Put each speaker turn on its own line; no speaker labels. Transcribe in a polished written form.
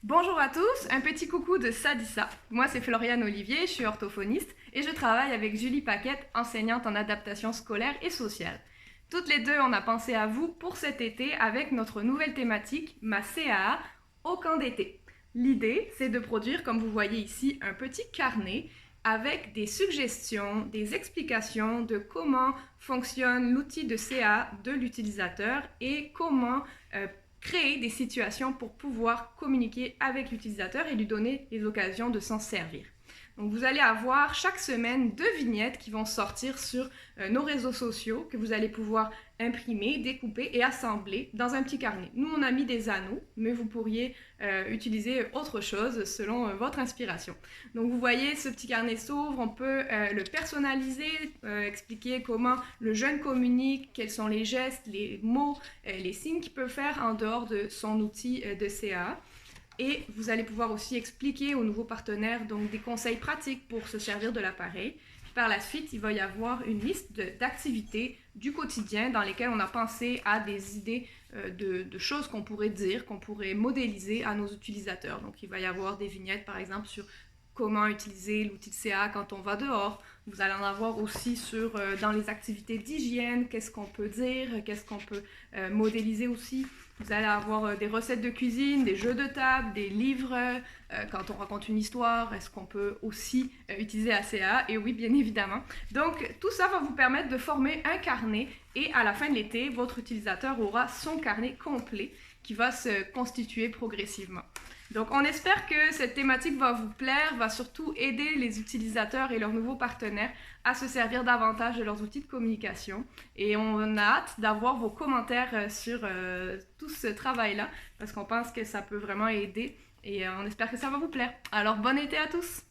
Bonjour à tous, un petit coucou de Sadissa. Moi c'est Floriane Olivier, je suis orthophoniste et je travaille avec Julie Paquette, enseignante en adaptation scolaire et sociale. Toutes les deux, on a pensé à vous pour cet été avec notre nouvelle thématique, ma CAA, au camp d'été. L'idée, c'est de produire, comme vous voyez ici, un petit carnet avec des suggestions, des explications de comment fonctionne l'outil de CA de l'utilisateur et comment créer des situations pour pouvoir communiquer avec l'utilisateur et lui donner les occasions de s'en servir. Donc vous allez avoir chaque semaine 2 vignettes qui vont sortir sur nos réseaux sociaux que vous allez pouvoir imprimer, découper et assembler dans un petit carnet. Nous on a mis des anneaux, mais vous pourriez utiliser autre chose selon votre inspiration. Donc vous voyez, ce petit carnet s'ouvre, on peut le personnaliser, expliquer comment le jeune communique, quels sont les gestes, les mots, les signes qu'il peut faire en dehors de son outil de CA. Et vous allez pouvoir aussi expliquer aux nouveaux partenaires donc, des conseils pratiques pour se servir de l'appareil. Par la suite, il va y avoir une liste d'activités du quotidien dans lesquelles on a pensé à des idées de choses qu'on pourrait dire, qu'on pourrait modéliser à nos utilisateurs. Donc il va y avoir des vignettes par exemple sur comment utiliser l'outil de CA quand on va dehors. Vous allez en avoir aussi sur dans les activités d'hygiène, qu'est-ce qu'on peut dire, qu'est-ce qu'on peut modéliser aussi. Vous allez avoir des recettes de cuisine, des jeux de table, des livres. Quand on raconte une histoire, est-ce qu'on peut aussi utiliser la CA? Et oui, bien évidemment. Donc, tout ça va vous permettre de former un carnet et à la fin de l'été, votre utilisateur aura son carnet complet qui va se constituer progressivement. Donc, on espère que cette thématique va vous plaire, va surtout aider les utilisateurs et leurs nouveaux partenaires à se servir davantage de leurs outils de communication. Et on a hâte d'avoir vos commentaires sur tout ce travail-là, parce qu'on pense que ça peut vraiment aider et on espère que ça va vous plaire. Alors, bon été à tous!